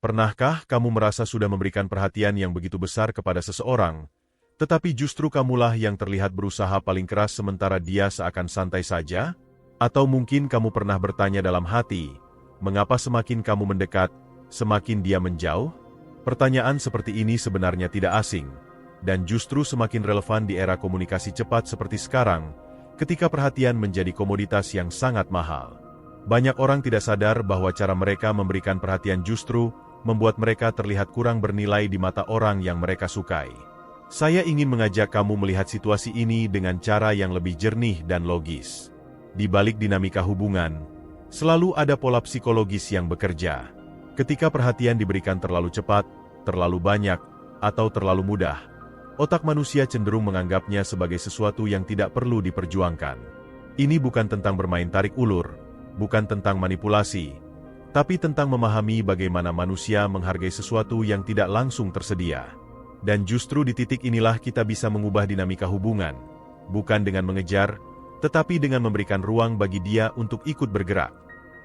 Pernahkah kamu merasa sudah memberikan perhatian yang begitu besar kepada seseorang, tetapi justru kamulah yang terlihat berusaha paling keras sementara dia seakan santai saja? Atau mungkin kamu pernah bertanya dalam hati, mengapa semakin kamu mendekat, semakin dia menjauh? Pertanyaan seperti ini sebenarnya tidak asing, dan justru semakin relevan di era komunikasi cepat seperti sekarang, ketika perhatian menjadi komoditas yang sangat mahal. Banyak orang tidak sadar bahwa cara mereka memberikan perhatian justru membuat mereka terlihat kurang bernilai di mata orang yang mereka sukai. Saya ingin mengajak kamu melihat situasi ini dengan cara yang lebih jernih dan logis. Di balik dinamika hubungan, selalu ada pola psikologis yang bekerja. Ketika perhatian diberikan terlalu cepat, terlalu banyak, atau terlalu mudah, otak manusia cenderung menganggapnya sebagai sesuatu yang tidak perlu diperjuangkan. Ini bukan tentang bermain tarik ulur, bukan tentang manipulasi, tapi tentang memahami bagaimana manusia menghargai sesuatu yang tidak langsung tersedia. Dan justru di titik inilah kita bisa mengubah dinamika hubungan, bukan dengan mengejar, tetapi dengan memberikan ruang bagi dia untuk ikut bergerak.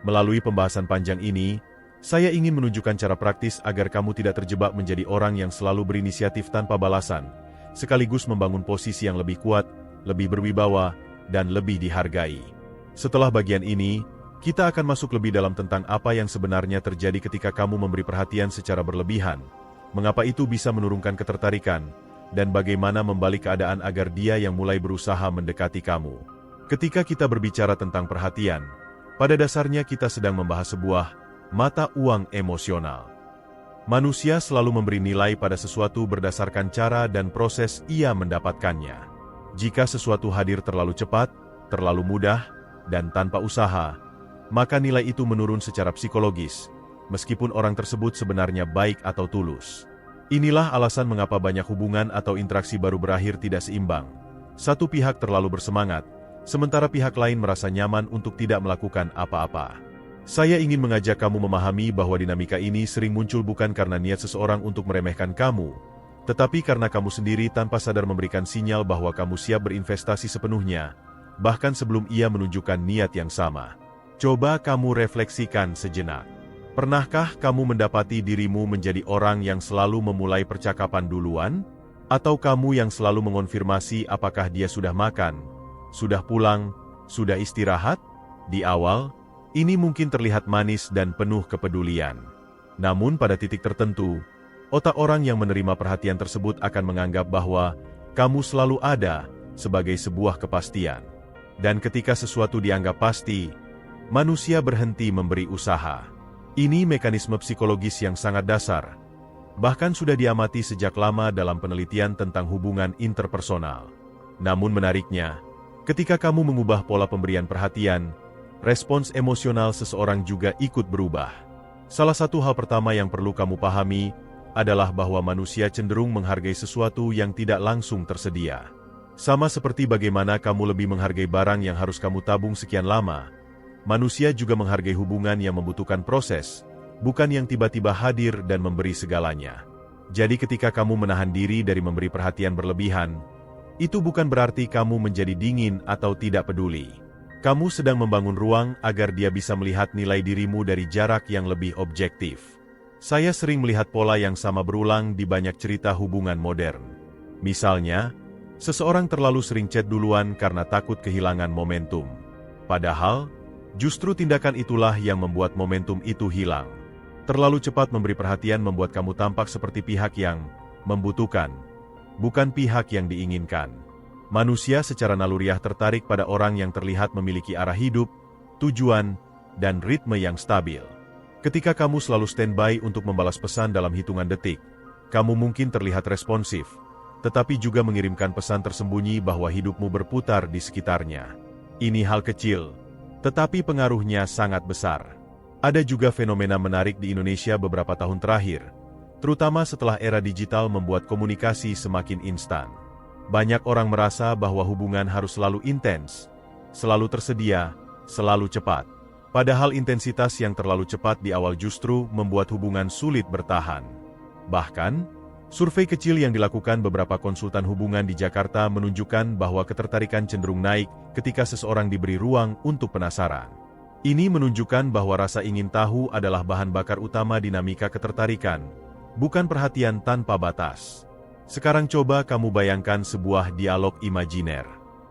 Melalui pembahasan panjang ini, saya ingin menunjukkan cara praktis agar kamu tidak terjebak menjadi orang yang selalu berinisiatif tanpa balasan, sekaligus membangun posisi yang lebih kuat, lebih berwibawa, dan lebih dihargai. Setelah bagian ini, kita akan masuk lebih dalam tentang apa yang sebenarnya terjadi ketika kamu memberi perhatian secara berlebihan, mengapa itu bisa menurunkan ketertarikan, dan bagaimana membalik keadaan agar dia yang mulai berusaha mendekati kamu. Ketika kita berbicara tentang perhatian, pada dasarnya kita sedang membahas sebuah mata uang emosional. Manusia selalu memberi nilai pada sesuatu berdasarkan cara dan proses ia mendapatkannya. Jika sesuatu hadir terlalu cepat, terlalu mudah, dan tanpa usaha, maka nilai itu menurun secara psikologis, meskipun orang tersebut sebenarnya baik atau tulus. Inilah alasan mengapa banyak hubungan atau interaksi baru berakhir tidak seimbang. Satu pihak terlalu bersemangat, sementara pihak lain merasa nyaman untuk tidak melakukan apa-apa. Saya ingin mengajak kamu memahami bahwa dinamika ini sering muncul bukan karena niat seseorang untuk meremehkan kamu, tetapi karena kamu sendiri tanpa sadar memberikan sinyal bahwa kamu siap berinvestasi sepenuhnya, bahkan sebelum ia menunjukkan niat yang sama. Coba kamu refleksikan sejenak. Pernahkah kamu mendapati dirimu menjadi orang yang selalu memulai percakapan duluan? Atau kamu yang selalu mengonfirmasi apakah dia sudah makan, sudah pulang, sudah istirahat? Di awal, ini mungkin terlihat manis dan penuh kepedulian. Namun pada titik tertentu, otak orang yang menerima perhatian tersebut akan menganggap bahwa kamu selalu ada sebagai sebuah kepastian. Dan ketika sesuatu dianggap pasti, manusia berhenti memberi usaha. Ini mekanisme psikologis yang sangat dasar. Bahkan sudah diamati sejak lama dalam penelitian tentang hubungan interpersonal. Namun menariknya, ketika kamu mengubah pola pemberian perhatian, respons emosional seseorang juga ikut berubah. Salah satu hal pertama yang perlu kamu pahami adalah bahwa manusia cenderung menghargai sesuatu yang tidak langsung tersedia. Sama seperti bagaimana kamu lebih menghargai barang yang harus kamu tabung sekian lama, manusia juga menghargai hubungan yang membutuhkan proses, bukan yang tiba-tiba hadir dan memberi segalanya. Jadi ketika kamu menahan diri dari memberi perhatian berlebihan, itu bukan berarti kamu menjadi dingin atau tidak peduli. Kamu sedang membangun ruang agar dia bisa melihat nilai dirimu dari jarak yang lebih objektif. Saya sering melihat pola yang sama berulang di banyak cerita hubungan modern. Misalnya, seseorang terlalu sering chat duluan karena takut kehilangan momentum. Padahal, justru tindakan itulah yang membuat momentum itu hilang. Terlalu cepat memberi perhatian membuat kamu tampak seperti pihak yang membutuhkan, bukan pihak yang diinginkan. Manusia secara naluriah tertarik pada orang yang terlihat memiliki arah hidup, tujuan, dan ritme yang stabil. Ketika kamu selalu standby untuk membalas pesan dalam hitungan detik, kamu mungkin terlihat responsif, tetapi juga mengirimkan pesan tersembunyi bahwa hidupmu berputar di sekitarnya. Ini hal kecil, tetapi pengaruhnya sangat besar. Ada juga fenomena menarik di Indonesia beberapa tahun terakhir, terutama setelah era digital membuat komunikasi semakin instan. Banyak orang merasa bahwa hubungan harus selalu intens, selalu tersedia, selalu cepat. Padahal intensitas yang terlalu cepat di awal justru membuat hubungan sulit bertahan. Bahkan, survei kecil yang dilakukan beberapa konsultan hubungan di Jakarta menunjukkan bahwa ketertarikan cenderung naik ketika seseorang diberi ruang untuk penasaran. Ini menunjukkan bahwa rasa ingin tahu adalah bahan bakar utama dinamika ketertarikan, bukan perhatian tanpa batas. Sekarang coba kamu bayangkan sebuah dialog imajiner.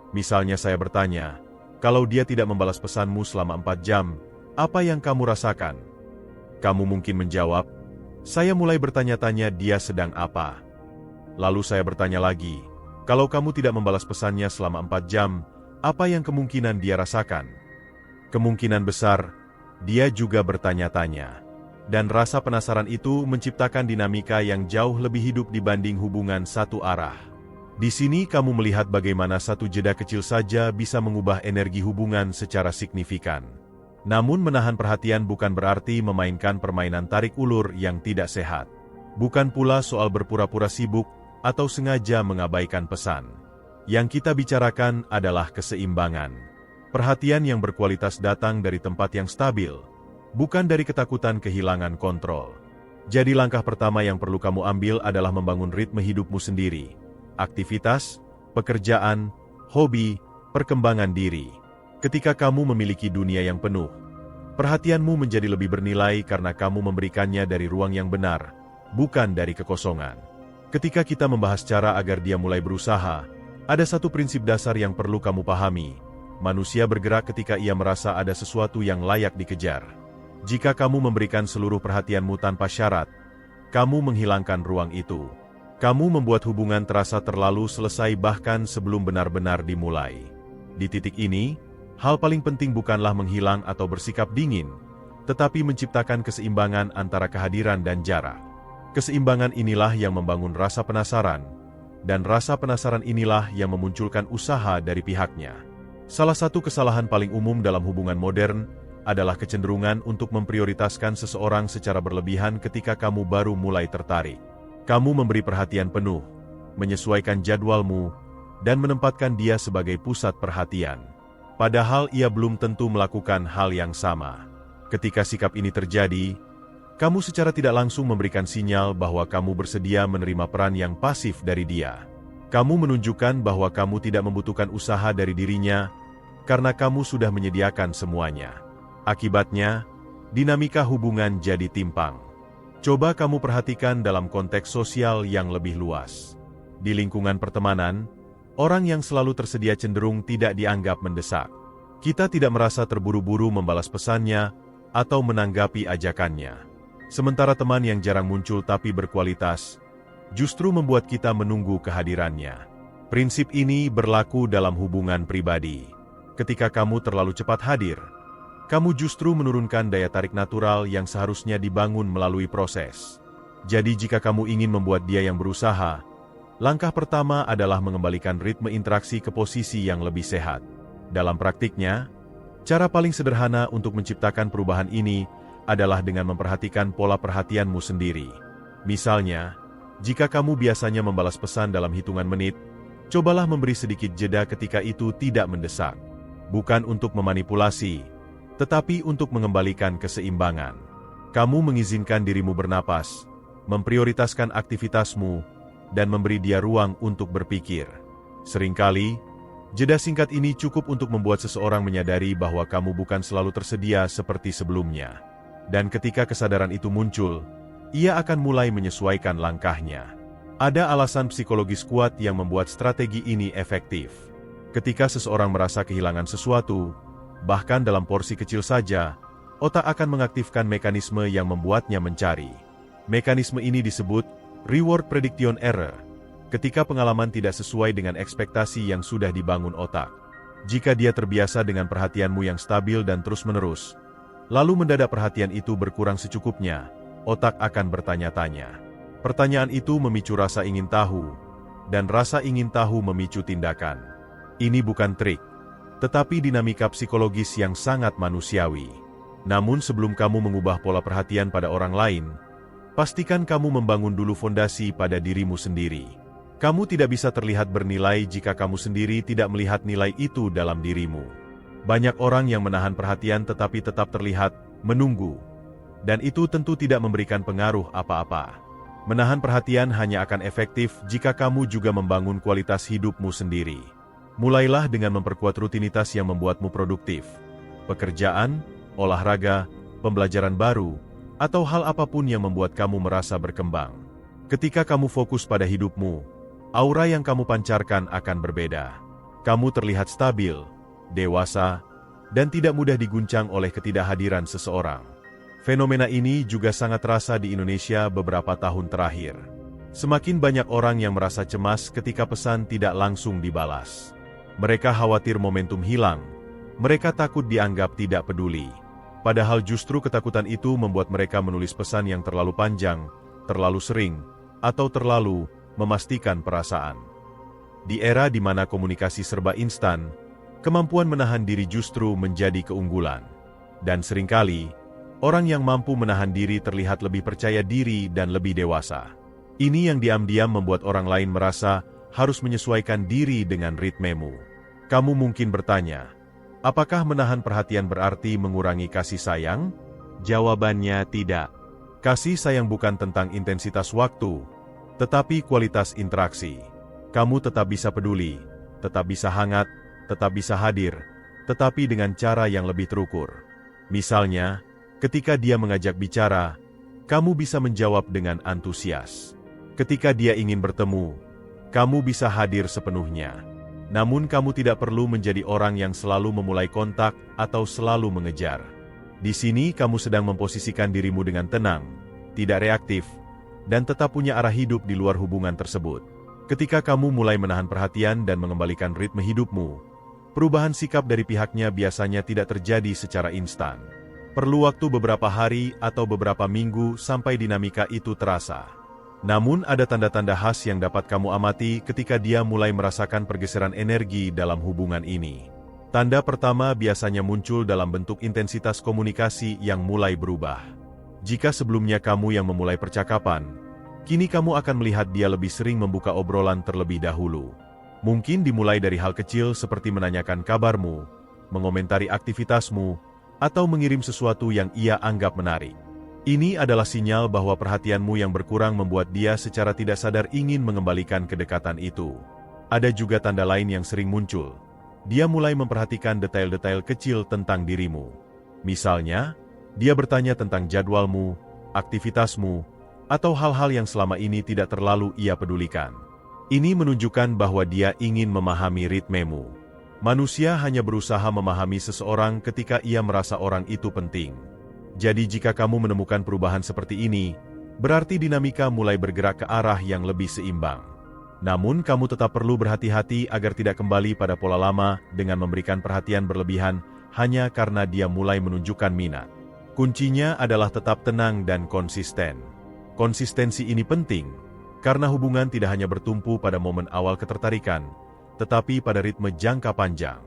Misalnya saya bertanya, kalau dia tidak membalas pesanmu selama 4 jam, apa yang kamu rasakan? Kamu mungkin menjawab, saya mulai bertanya-tanya dia sedang apa. Lalu saya bertanya lagi, kalau kamu tidak membalas pesannya selama 4 jam, apa yang kemungkinan dia rasakan? Kemungkinan besar, dia juga bertanya-tanya. Dan rasa penasaran itu menciptakan dinamika yang jauh lebih hidup dibanding hubungan satu arah. Di sini kamu melihat bagaimana satu jeda kecil saja bisa mengubah energi hubungan secara signifikan. Namun menahan perhatian bukan berarti memainkan permainan tarik ulur yang tidak sehat. Bukan pula soal berpura-pura sibuk atau sengaja mengabaikan pesan. Yang kita bicarakan adalah keseimbangan. Perhatian yang berkualitas datang dari tempat yang stabil, bukan dari ketakutan kehilangan kontrol. Jadi langkah pertama yang perlu kamu ambil adalah membangun ritme hidupmu sendiri. Aktivitas, pekerjaan, hobi, perkembangan diri. Ketika kamu memiliki dunia yang penuh, perhatianmu menjadi lebih bernilai karena kamu memberikannya dari ruang yang benar, bukan dari kekosongan. Ketika kita membahas cara agar dia mulai berusaha, ada satu prinsip dasar yang perlu kamu pahami. Manusia bergerak ketika ia merasa ada sesuatu yang layak dikejar. Jika kamu memberikan seluruh perhatianmu tanpa syarat, kamu menghilangkan ruang itu. Kamu membuat hubungan terasa terlalu selesai bahkan sebelum benar-benar dimulai. Di titik ini, hal paling penting bukanlah menghilang atau bersikap dingin, tetapi menciptakan keseimbangan antara kehadiran dan jarak. Keseimbangan inilah yang membangun rasa penasaran, dan rasa penasaran inilah yang memunculkan usaha dari pihaknya. Salah satu kesalahan paling umum dalam hubungan modern adalah kecenderungan untuk memprioritaskan seseorang secara berlebihan ketika kamu baru mulai tertarik. Kamu memberi perhatian penuh, menyesuaikan jadwalmu, dan menempatkan dia sebagai pusat perhatian. Padahal ia belum tentu melakukan hal yang sama. Ketika sikap ini terjadi, kamu secara tidak langsung memberikan sinyal bahwa kamu bersedia menerima peran yang pasif dari dia. Kamu menunjukkan bahwa kamu tidak membutuhkan usaha dari dirinya, karena kamu sudah menyediakan semuanya. Akibatnya, dinamika hubungan jadi timpang. Coba kamu perhatikan dalam konteks sosial yang lebih luas. Di lingkungan pertemanan, orang yang selalu tersedia cenderung tidak dianggap mendesak. Kita tidak merasa terburu-buru membalas pesannya atau menanggapi ajakannya. Sementara teman yang jarang muncul tapi berkualitas, justru membuat kita menunggu kehadirannya. Prinsip ini berlaku dalam hubungan pribadi. Ketika kamu terlalu cepat hadir, kamu justru menurunkan daya tarik natural yang seharusnya dibangun melalui proses. Jadi jika kamu ingin membuat dia yang berusaha, langkah pertama adalah mengembalikan ritme interaksi ke posisi yang lebih sehat. Dalam praktiknya, cara paling sederhana untuk menciptakan perubahan ini adalah dengan memperhatikan pola perhatianmu sendiri. Misalnya, jika kamu biasanya membalas pesan dalam hitungan menit, cobalah memberi sedikit jeda ketika itu tidak mendesak. Bukan untuk memanipulasi, tetapi untuk mengembalikan keseimbangan. Kamu mengizinkan dirimu bernapas, memprioritaskan aktivitasmu, dan memberi dia ruang untuk berpikir. Seringkali, jeda singkat ini cukup untuk membuat seseorang menyadari bahwa kamu bukan selalu tersedia seperti sebelumnya. Dan ketika kesadaran itu muncul, ia akan mulai menyesuaikan langkahnya. Ada alasan psikologis kuat yang membuat strategi ini efektif. Ketika seseorang merasa kehilangan sesuatu, bahkan dalam porsi kecil saja, otak akan mengaktifkan mekanisme yang membuatnya mencari. Mekanisme ini disebut reward prediction error, ketika pengalaman tidak sesuai dengan ekspektasi yang sudah dibangun otak. Jika dia terbiasa dengan perhatianmu yang stabil dan terus-menerus, lalu mendadak perhatian itu berkurang secukupnya, otak akan bertanya-tanya. Pertanyaan itu memicu rasa ingin tahu, dan rasa ingin tahu memicu tindakan. Ini bukan trik, tetapi dinamika psikologis yang sangat manusiawi. Namun sebelum kamu mengubah pola perhatian pada orang lain, pastikan kamu membangun dulu fondasi pada dirimu sendiri. Kamu tidak bisa terlihat bernilai jika kamu sendiri tidak melihat nilai itu dalam dirimu. Banyak orang yang menahan perhatian tetapi tetap terlihat menunggu, dan itu tentu tidak memberikan pengaruh apa-apa. Menahan perhatian hanya akan efektif jika kamu juga membangun kualitas hidupmu sendiri. Mulailah dengan memperkuat rutinitas yang membuatmu produktif. Pekerjaan, olahraga, pembelajaran baru, atau hal apapun yang membuat kamu merasa berkembang. Ketika kamu fokus pada hidupmu, aura yang kamu pancarkan akan berbeda. Kamu terlihat stabil, dewasa, dan tidak mudah diguncang oleh ketidakhadiran seseorang. Fenomena ini juga sangat terasa di Indonesia beberapa tahun terakhir. Semakin banyak orang yang merasa cemas ketika pesan tidak langsung dibalas. Mereka khawatir momentum hilang. Mereka takut dianggap tidak peduli. Padahal justru ketakutan itu membuat mereka menulis pesan yang terlalu panjang, terlalu sering, atau terlalu memastikan perasaan. Di era di mana komunikasi serba instan, kemampuan menahan diri justru menjadi keunggulan. Dan seringkali, orang yang mampu menahan diri terlihat lebih percaya diri dan lebih dewasa. Ini yang diam-diam membuat orang lain merasa harus menyesuaikan diri dengan ritmemu. Kamu mungkin bertanya, apakah menahan perhatian berarti mengurangi kasih sayang? Jawabannya tidak. Kasih sayang bukan tentang intensitas waktu, tetapi kualitas interaksi. Kamu tetap bisa peduli, tetap bisa hangat, tetap bisa hadir, tetapi dengan cara yang lebih terukur. Misalnya, ketika dia mengajak bicara, kamu bisa menjawab dengan antusias. Ketika dia ingin bertemu, kamu bisa hadir sepenuhnya. Namun kamu tidak perlu menjadi orang yang selalu memulai kontak atau selalu mengejar. Di sini kamu sedang memposisikan dirimu dengan tenang, tidak reaktif, dan tetap punya arah hidup di luar hubungan tersebut. Ketika kamu mulai menahan perhatian dan mengembalikan ritme hidupmu, perubahan sikap dari pihaknya biasanya tidak terjadi secara instan. Perlu waktu beberapa hari atau beberapa minggu sampai dinamika itu terasa. Namun ada tanda-tanda khas yang dapat kamu amati ketika dia mulai merasakan pergeseran energi dalam hubungan ini. Tanda pertama biasanya muncul dalam bentuk intensitas komunikasi yang mulai berubah. Jika sebelumnya kamu yang memulai percakapan, kini kamu akan melihat dia lebih sering membuka obrolan terlebih dahulu. Mungkin dimulai dari hal kecil seperti menanyakan kabarmu, mengomentari aktivitasmu, atau mengirim sesuatu yang ia anggap menarik. Ini adalah sinyal bahwa perhatianmu yang berkurang membuat dia secara tidak sadar ingin mengembalikan kedekatan itu. Ada juga tanda lain yang sering muncul. Dia mulai memperhatikan detail-detail kecil tentang dirimu. Misalnya, dia bertanya tentang jadwalmu, aktivitasmu, atau hal-hal yang selama ini tidak terlalu ia pedulikan. Ini menunjukkan bahwa dia ingin memahami ritmemu. Manusia hanya berusaha memahami seseorang ketika ia merasa orang itu penting. Jadi jika kamu menemukan perubahan seperti ini, berarti dinamika mulai bergerak ke arah yang lebih seimbang. Namun kamu tetap perlu berhati-hati agar tidak kembali pada pola lama dengan memberikan perhatian berlebihan hanya karena dia mulai menunjukkan minat. Kuncinya adalah tetap tenang dan konsisten. Konsistensi ini penting, karena hubungan tidak hanya bertumpu pada momen awal ketertarikan, tetapi pada ritme jangka panjang.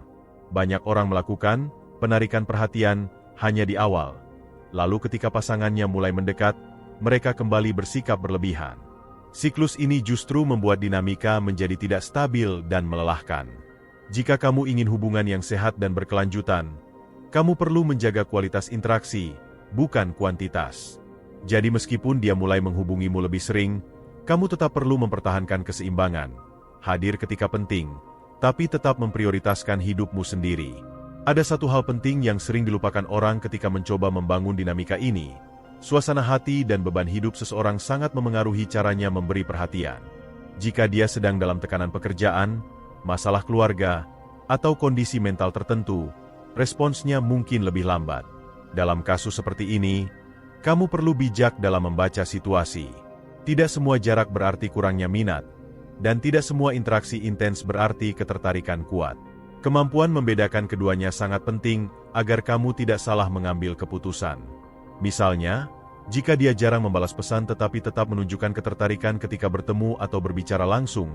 Banyak orang melakukan penarikan perhatian hanya di awal. Lalu ketika pasangannya mulai mendekat, mereka kembali bersikap berlebihan. Siklus ini justru membuat dinamika menjadi tidak stabil dan melelahkan. Jika kamu ingin hubungan yang sehat dan berkelanjutan, kamu perlu menjaga kualitas interaksi, bukan kuantitas. Jadi meskipun dia mulai menghubungimu lebih sering, kamu tetap perlu mempertahankan keseimbangan, hadir ketika penting, tapi tetap memprioritaskan hidupmu sendiri. Ada satu hal penting yang sering dilupakan orang ketika mencoba membangun dinamika ini. Suasana hati dan beban hidup seseorang sangat memengaruhi caranya memberi perhatian. Jika dia sedang dalam tekanan pekerjaan, masalah keluarga, atau kondisi mental tertentu, responsnya mungkin lebih lambat. Dalam kasus seperti ini, kamu perlu bijak dalam membaca situasi. Tidak semua jarak berarti kurangnya minat, dan tidak semua interaksi intens berarti ketertarikan kuat. Kemampuan membedakan keduanya sangat penting agar kamu tidak salah mengambil keputusan. Misalnya, jika dia jarang membalas pesan tetapi tetap menunjukkan ketertarikan ketika bertemu atau berbicara langsung,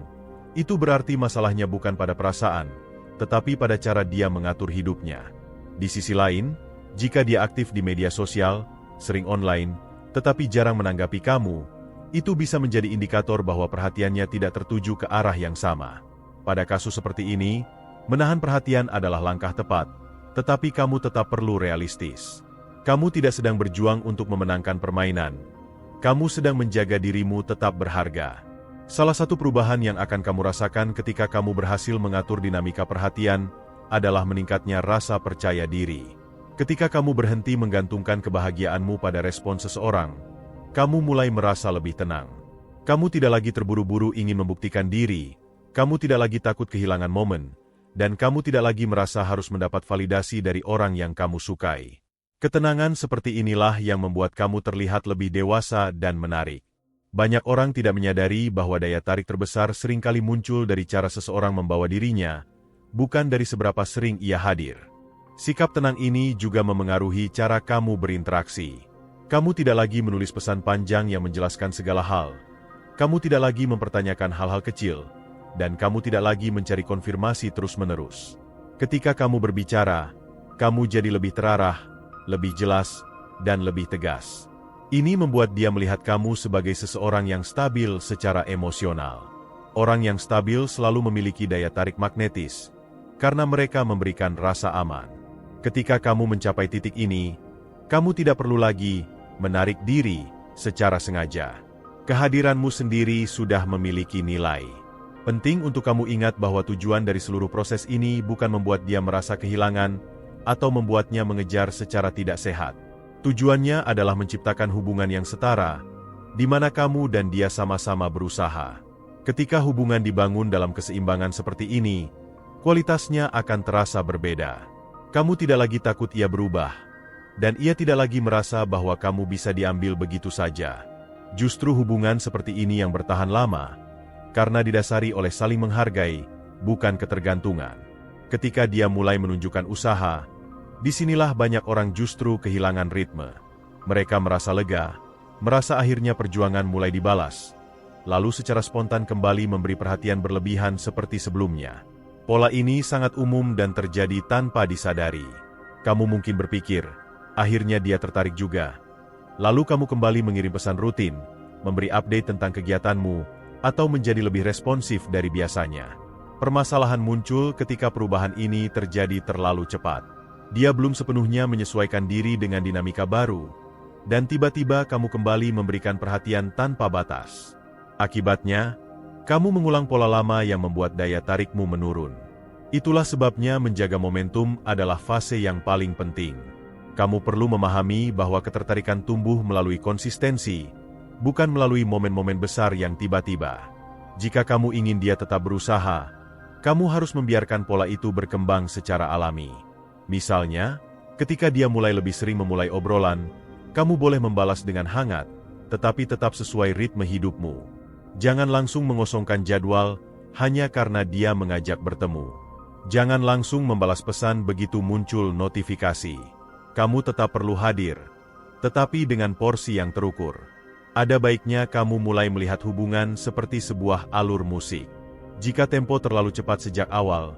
itu berarti masalahnya bukan pada perasaan, tetapi pada cara dia mengatur hidupnya. Di sisi lain, jika dia aktif di media sosial, sering online, tetapi jarang menanggapi kamu, itu bisa menjadi indikator bahwa perhatiannya tidak tertuju ke arah yang sama. Pada kasus seperti ini, menahan perhatian adalah langkah tepat, tetapi kamu tetap perlu realistis. Kamu tidak sedang berjuang untuk memenangkan permainan. Kamu sedang menjaga dirimu tetap berharga. Salah satu perubahan yang akan kamu rasakan ketika kamu berhasil mengatur dinamika perhatian adalah meningkatnya rasa percaya diri. Ketika kamu berhenti menggantungkan kebahagiaanmu pada respon seseorang, kamu mulai merasa lebih tenang. Kamu tidak lagi terburu-buru ingin membuktikan diri, kamu tidak lagi takut kehilangan momen, dan kamu tidak lagi merasa harus mendapat validasi dari orang yang kamu sukai. Ketenangan seperti inilah yang membuat kamu terlihat lebih dewasa dan menarik. Banyak orang tidak menyadari bahwa daya tarik terbesar seringkali muncul dari cara seseorang membawa dirinya, bukan dari seberapa sering ia hadir. Sikap tenang ini juga memengaruhi cara kamu berinteraksi. Kamu tidak lagi menulis pesan panjang yang menjelaskan segala hal. Kamu tidak lagi mempertanyakan hal-hal kecil, dan kamu tidak lagi mencari konfirmasi terus-menerus. Ketika kamu berbicara, kamu jadi lebih terarah, lebih jelas, dan lebih tegas. Ini membuat dia melihat kamu sebagai seseorang yang stabil secara emosional. Orang yang stabil selalu memiliki daya tarik magnetis, karena mereka memberikan rasa aman. Ketika kamu mencapai titik ini, kamu tidak perlu lagi menarik diri secara sengaja. Kehadiranmu sendiri sudah memiliki nilai. Penting untuk kamu ingat bahwa tujuan dari seluruh proses ini bukan membuat dia merasa kehilangan atau membuatnya mengejar secara tidak sehat. Tujuannya adalah menciptakan hubungan yang setara, di mana kamu dan dia sama-sama berusaha. Ketika hubungan dibangun dalam keseimbangan seperti ini, kualitasnya akan terasa berbeda. Kamu tidak lagi takut ia berubah, dan ia tidak lagi merasa bahwa kamu bisa diambil begitu saja. Justru hubungan seperti ini yang bertahan lama, karena didasari oleh saling menghargai, bukan ketergantungan. Ketika dia mulai menunjukkan usaha, disinilah banyak orang justru kehilangan ritme. Mereka merasa lega, merasa akhirnya perjuangan mulai dibalas, lalu secara spontan kembali memberi perhatian berlebihan seperti sebelumnya. Pola ini sangat umum dan terjadi tanpa disadari. Kamu mungkin berpikir, akhirnya dia tertarik juga. Lalu kamu kembali mengirim pesan rutin, memberi update tentang kegiatanmu, atau menjadi lebih responsif dari biasanya. Permasalahan muncul ketika perubahan ini terjadi terlalu cepat. Dia belum sepenuhnya menyesuaikan diri dengan dinamika baru, dan tiba-tiba kamu kembali memberikan perhatian tanpa batas. Akibatnya, kamu mengulang pola lama yang membuat daya tarikmu menurun. Itulah sebabnya menjaga momentum adalah fase yang paling penting. Kamu perlu memahami bahwa ketertarikan tumbuh melalui konsistensi, bukan melalui momen-momen besar yang tiba-tiba. Jika kamu ingin dia tetap berusaha, kamu harus membiarkan pola itu berkembang secara alami. Misalnya, ketika dia mulai lebih sering memulai obrolan, kamu boleh membalas dengan hangat, tetapi tetap sesuai ritme hidupmu. Jangan langsung mengosongkan jadwal hanya karena dia mengajak bertemu. Jangan langsung membalas pesan begitu muncul notifikasi. Kamu tetap perlu hadir, tetapi dengan porsi yang terukur. Ada baiknya kamu mulai melihat hubungan seperti sebuah alur musik. Jika tempo terlalu cepat sejak awal,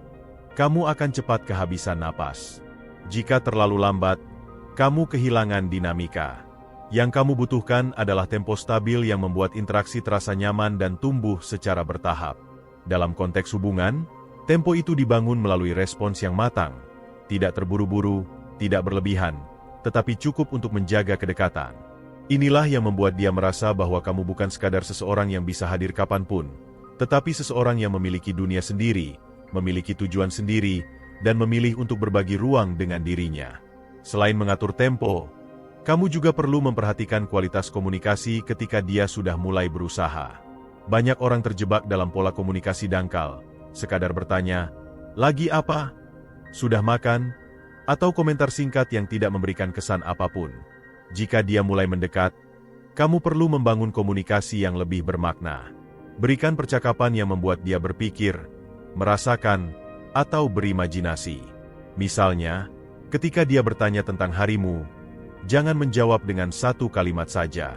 kamu akan cepat kehabisan napas. Jika terlalu lambat, kamu kehilangan dinamika. Yang kamu butuhkan adalah tempo stabil yang membuat interaksi terasa nyaman dan tumbuh secara bertahap. Dalam konteks hubungan, tempo itu dibangun melalui respons yang matang, tidak terburu-buru, tidak berlebihan, tetapi cukup untuk menjaga kedekatan. Inilah yang membuat dia merasa bahwa kamu bukan sekadar seseorang yang bisa hadir kapanpun, tetapi seseorang yang memiliki dunia sendiri, memiliki tujuan sendiri, dan memilih untuk berbagi ruang dengan dirinya. Selain mengatur tempo, kamu juga perlu memperhatikan kualitas komunikasi ketika dia sudah mulai berusaha. Banyak orang terjebak dalam pola komunikasi dangkal, sekadar bertanya, "Lagi apa? Sudah makan?" Atau komentar singkat yang tidak memberikan kesan apapun. Jika dia mulai mendekat, kamu perlu membangun komunikasi yang lebih bermakna. Berikan percakapan yang membuat dia berpikir, merasakan, atau berimajinasi. Misalnya, ketika dia bertanya tentang harimu, jangan menjawab dengan satu kalimat saja.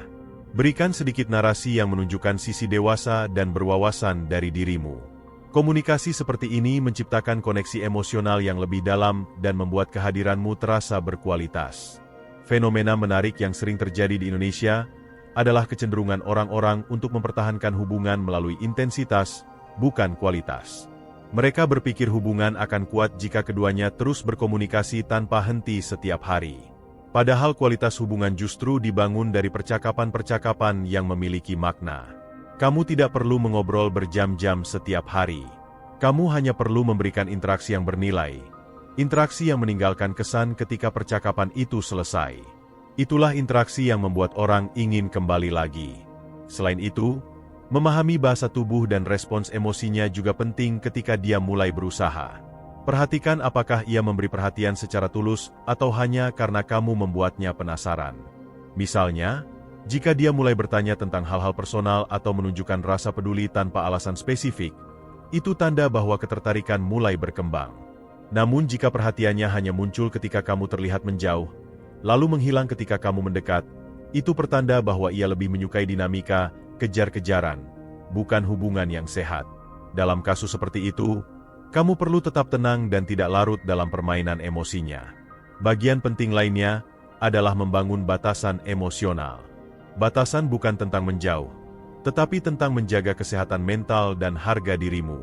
Berikan sedikit narasi yang menunjukkan sisi dewasa dan berwawasan dari dirimu. Komunikasi seperti ini menciptakan koneksi emosional yang lebih dalam dan membuat kehadiranmu terasa berkualitas. Fenomena menarik yang sering terjadi di Indonesia adalah kecenderungan orang-orang untuk mempertahankan hubungan melalui intensitas, bukan kualitas. Mereka berpikir hubungan akan kuat jika keduanya terus berkomunikasi tanpa henti setiap hari. Padahal kualitas hubungan justru dibangun dari percakapan-percakapan yang memiliki makna. Kamu tidak perlu mengobrol berjam-jam setiap hari. Kamu hanya perlu memberikan interaksi yang bernilai. Interaksi yang meninggalkan kesan ketika percakapan itu selesai. Itulah interaksi yang membuat orang ingin kembali lagi. Selain itu, memahami bahasa tubuh dan respons emosinya juga penting ketika dia mulai berusaha. Perhatikan apakah ia memberi perhatian secara tulus atau hanya karena kamu membuatnya penasaran. Misalnya, jika dia mulai bertanya tentang hal-hal personal atau menunjukkan rasa peduli tanpa alasan spesifik, itu tanda bahwa ketertarikan mulai berkembang. Namun jika perhatiannya hanya muncul ketika kamu terlihat menjauh, lalu menghilang ketika kamu mendekat, itu pertanda bahwa ia lebih menyukai dinamika, kejar-kejaran, bukan hubungan yang sehat. Dalam kasus seperti itu, kamu perlu tetap tenang dan tidak larut dalam permainan emosinya. Bagian penting lainnya adalah membangun batasan emosional. Batasan bukan tentang menjauh, tetapi tentang menjaga kesehatan mental dan harga dirimu.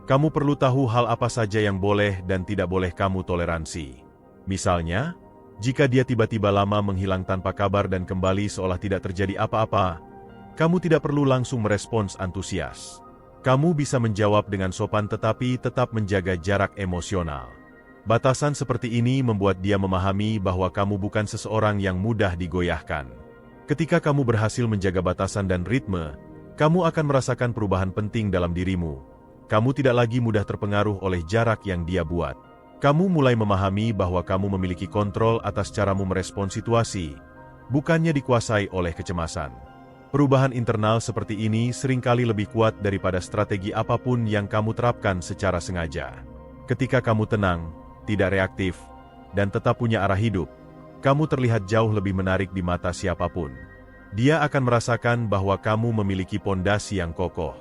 Kamu perlu tahu hal apa saja yang boleh dan tidak boleh kamu toleransi. Misalnya, jika dia tiba-tiba lama menghilang tanpa kabar dan kembali seolah tidak terjadi apa-apa, kamu tidak perlu langsung merespons antusias. Kamu bisa menjawab dengan sopan tetapi tetap menjaga jarak emosional. Batasan seperti ini membuat dia memahami bahwa kamu bukan seseorang yang mudah digoyahkan. Ketika kamu berhasil menjaga batasan dan ritme, kamu akan merasakan perubahan penting dalam dirimu. Kamu tidak lagi mudah terpengaruh oleh jarak yang dia buat. Kamu mulai memahami bahwa kamu memiliki kontrol atas caramu merespon situasi, bukannya dikuasai oleh kecemasan. Perubahan internal seperti ini seringkali lebih kuat daripada strategi apapun yang kamu terapkan secara sengaja. Ketika kamu tenang, tidak reaktif, dan tetap punya arah hidup, kamu terlihat jauh lebih menarik di mata siapapun. Dia akan merasakan bahwa kamu memiliki pondasi yang kokoh.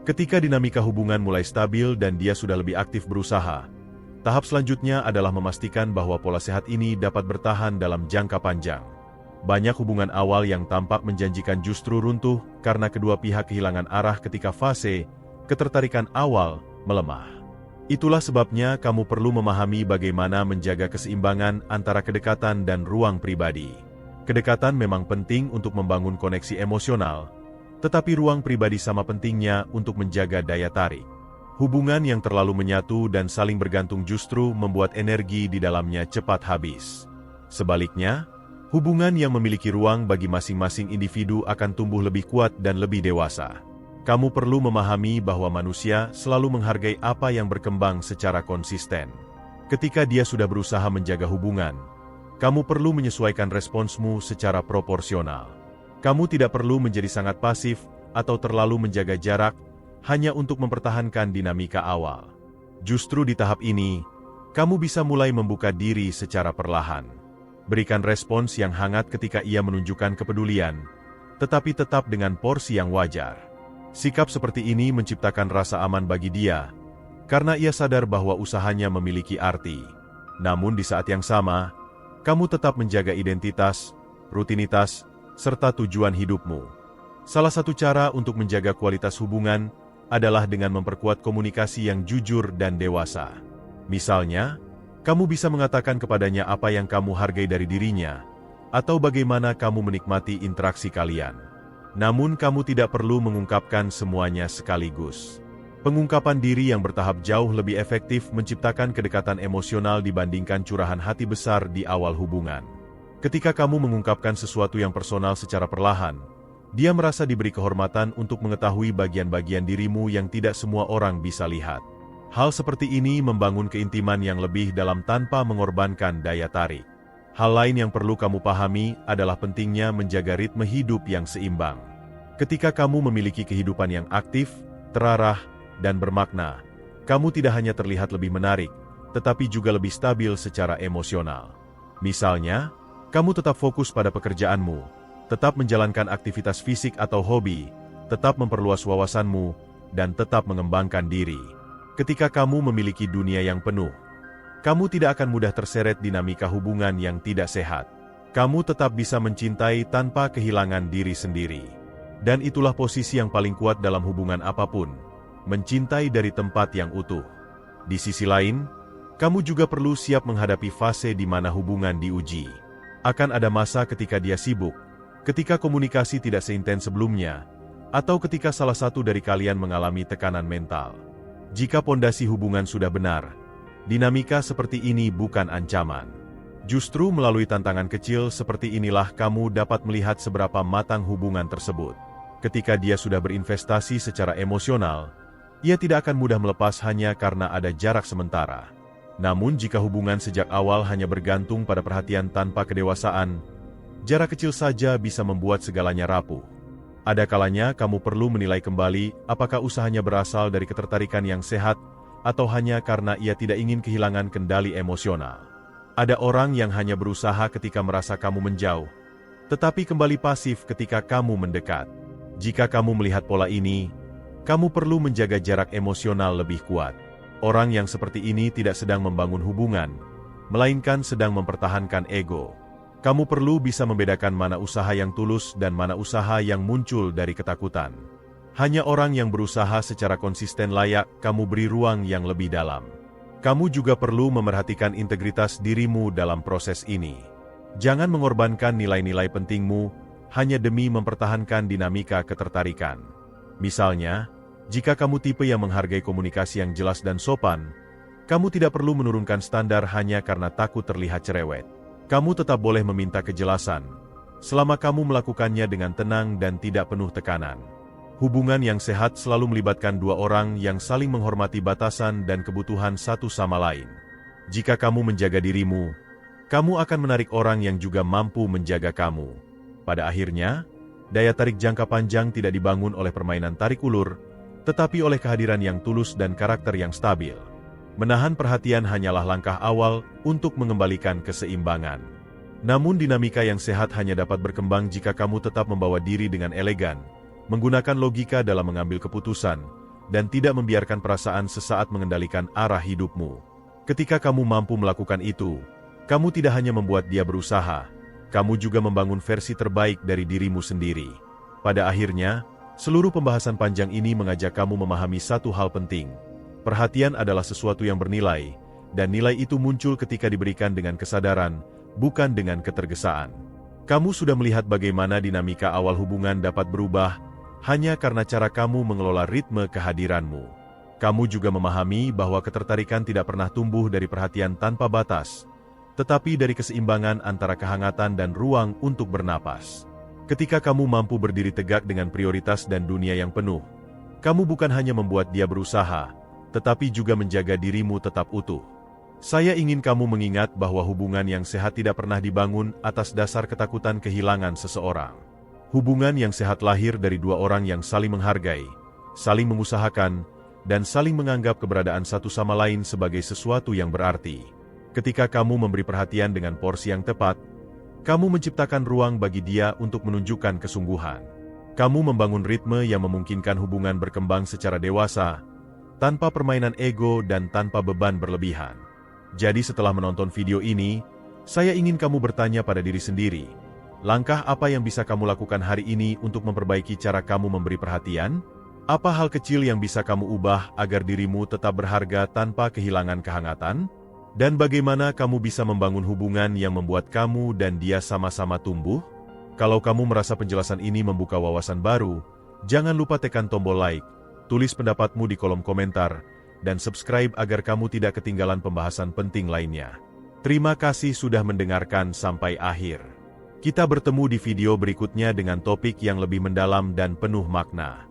Ketika dinamika hubungan mulai stabil dan dia sudah lebih aktif berusaha, tahap selanjutnya adalah memastikan bahwa pola sehat ini dapat bertahan dalam jangka panjang. Banyak hubungan awal yang tampak menjanjikan justru runtuh karena kedua pihak kehilangan arah ketika fase ketertarikan awal melemah. Itulah sebabnya kamu perlu memahami bagaimana menjaga keseimbangan antara kedekatan dan ruang pribadi. Kedekatan memang penting untuk membangun koneksi emosional, tetapi ruang pribadi sama pentingnya untuk menjaga daya tarik. Hubungan yang terlalu menyatu dan saling bergantung justru membuat energi di dalamnya cepat habis. Sebaliknya, hubungan yang memiliki ruang bagi masing-masing individu akan tumbuh lebih kuat dan lebih dewasa. Kamu perlu memahami bahwa manusia selalu menghargai apa yang berkembang secara konsisten. Ketika dia sudah berusaha menjaga hubungan, kamu perlu menyesuaikan responsmu secara proporsional. Kamu tidak perlu menjadi sangat pasif atau terlalu menjaga jarak hanya untuk mempertahankan dinamika awal. Justru di tahap ini, kamu bisa mulai membuka diri secara perlahan. Berikan respons yang hangat ketika ia menunjukkan kepedulian, tetapi tetap dengan porsi yang wajar. Sikap seperti ini menciptakan rasa aman bagi dia, karena ia sadar bahwa usahanya memiliki arti. Namun di saat yang sama, kamu tetap menjaga identitas, rutinitas, serta tujuan hidupmu. Salah satu cara untuk menjaga kualitas hubungan adalah dengan memperkuat komunikasi yang jujur dan dewasa. Misalnya, kamu bisa mengatakan kepadanya apa yang kamu hargai dari dirinya, atau bagaimana kamu menikmati interaksi kalian. Namun kamu tidak perlu mengungkapkan semuanya sekaligus. Pengungkapan diri yang bertahap jauh lebih efektif menciptakan kedekatan emosional dibandingkan curahan hati besar di awal hubungan. Ketika kamu mengungkapkan sesuatu yang personal secara perlahan, dia merasa diberi kehormatan untuk mengetahui bagian-bagian dirimu yang tidak semua orang bisa lihat. Hal seperti ini membangun keintiman yang lebih dalam tanpa mengorbankan daya tarik. Hal lain yang perlu kamu pahami adalah pentingnya menjaga ritme hidup yang seimbang. Ketika kamu memiliki kehidupan yang aktif, terarah, dan bermakna, kamu tidak hanya terlihat lebih menarik, tetapi juga lebih stabil secara emosional. Misalnya, kamu tetap fokus pada pekerjaanmu, tetap menjalankan aktivitas fisik atau hobi, tetap memperluas wawasanmu, dan tetap mengembangkan diri. Ketika kamu memiliki dunia yang penuh, kamu tidak akan mudah terseret dinamika hubungan yang tidak sehat. Kamu tetap bisa mencintai tanpa kehilangan diri sendiri. Dan itulah posisi yang paling kuat dalam hubungan apapun, mencintai dari tempat yang utuh. Di sisi lain, kamu juga perlu siap menghadapi fase di mana hubungan diuji. Akan ada masa ketika dia sibuk, ketika komunikasi tidak seintens sebelumnya, atau ketika salah satu dari kalian mengalami tekanan mental. Jika pondasi hubungan sudah benar, Dinamika seperti ini bukan ancaman. Justru melalui tantangan kecil seperti inilah kamu dapat melihat seberapa matang hubungan tersebut. Ketika dia sudah berinvestasi secara emosional, ia tidak akan mudah melepas hanya karena ada jarak sementara. Namun jika hubungan sejak awal hanya bergantung pada perhatian tanpa kedewasaan, jarak kecil saja bisa membuat segalanya rapuh. Ada kalanya kamu perlu menilai kembali apakah usahanya berasal dari ketertarikan yang sehat atau hanya karena ia tidak ingin kehilangan kendali emosional. Ada orang yang hanya berusaha ketika merasa kamu menjauh, tetapi kembali pasif ketika kamu mendekat. Jika kamu melihat pola ini, kamu perlu menjaga jarak emosional lebih kuat. Orang yang seperti ini tidak sedang membangun hubungan, melainkan sedang mempertahankan ego. Kamu perlu bisa membedakan mana usaha yang tulus dan mana usaha yang muncul dari ketakutan. Hanya orang yang berusaha secara konsisten layak kamu beri ruang yang lebih dalam. Kamu juga perlu memerhatikan integritas dirimu dalam proses ini. Jangan mengorbankan nilai-nilai pentingmu hanya demi mempertahankan dinamika ketertarikan. Misalnya, jika kamu tipe yang menghargai komunikasi yang jelas dan sopan, kamu tidak perlu menurunkan standar hanya karena takut terlihat cerewet. Kamu tetap boleh meminta kejelasan, selama kamu melakukannya dengan tenang dan tidak penuh tekanan. Hubungan yang sehat selalu melibatkan dua orang yang saling menghormati batasan dan kebutuhan satu sama lain. Jika kamu menjaga dirimu, kamu akan menarik orang yang juga mampu menjaga kamu. Pada akhirnya, daya tarik jangka panjang tidak dibangun oleh permainan tarik ulur, tetapi oleh kehadiran yang tulus dan karakter yang stabil. Menahan perhatian hanyalah langkah awal untuk mengembalikan keseimbangan. Namun dinamika yang sehat hanya dapat berkembang jika kamu tetap membawa diri dengan elegan, menggunakan logika dalam mengambil keputusan, dan tidak membiarkan perasaan sesaat mengendalikan arah hidupmu. Ketika kamu mampu melakukan itu, kamu tidak hanya membuat dia berusaha, kamu juga membangun versi terbaik dari dirimu sendiri. Pada akhirnya, seluruh pembahasan panjang ini mengajak kamu memahami satu hal penting. Perhatian adalah sesuatu yang bernilai, dan nilai itu muncul ketika diberikan dengan kesadaran, bukan dengan ketergesaan. Kamu sudah melihat bagaimana dinamika awal hubungan dapat berubah, hanya karena cara kamu mengelola ritme kehadiranmu. Kamu juga memahami bahwa ketertarikan tidak pernah tumbuh dari perhatian tanpa batas, tetapi dari keseimbangan antara kehangatan dan ruang untuk bernapas. Ketika kamu mampu berdiri tegak dengan prioritas dan dunia yang penuh, kamu bukan hanya membuat dia berusaha, tetapi juga menjaga dirimu tetap utuh. Saya ingin kamu mengingat bahwa hubungan yang sehat tidak pernah dibangun atas dasar ketakutan kehilangan seseorang. Hubungan yang sehat lahir dari dua orang yang saling menghargai, saling mengusahakan, dan saling menganggap keberadaan satu sama lain sebagai sesuatu yang berarti. Ketika kamu memberi perhatian dengan porsi yang tepat, kamu menciptakan ruang bagi dia untuk menunjukkan kesungguhan. Kamu membangun ritme yang memungkinkan hubungan berkembang secara dewasa, tanpa permainan ego dan tanpa beban berlebihan. Jadi setelah menonton video ini, saya ingin kamu bertanya pada diri sendiri, langkah apa yang bisa kamu lakukan hari ini untuk memperbaiki cara kamu memberi perhatian? Apa hal kecil yang bisa kamu ubah agar dirimu tetap berharga tanpa kehilangan kehangatan? Dan bagaimana kamu bisa membangun hubungan yang membuat kamu dan dia sama-sama tumbuh? Kalau kamu merasa penjelasan ini membuka wawasan baru, jangan lupa tekan tombol like, tulis pendapatmu di kolom komentar, dan subscribe agar kamu tidak ketinggalan pembahasan penting lainnya. Terima kasih sudah mendengarkan sampai akhir. Kita bertemu di video berikutnya dengan topik yang lebih mendalam dan penuh makna.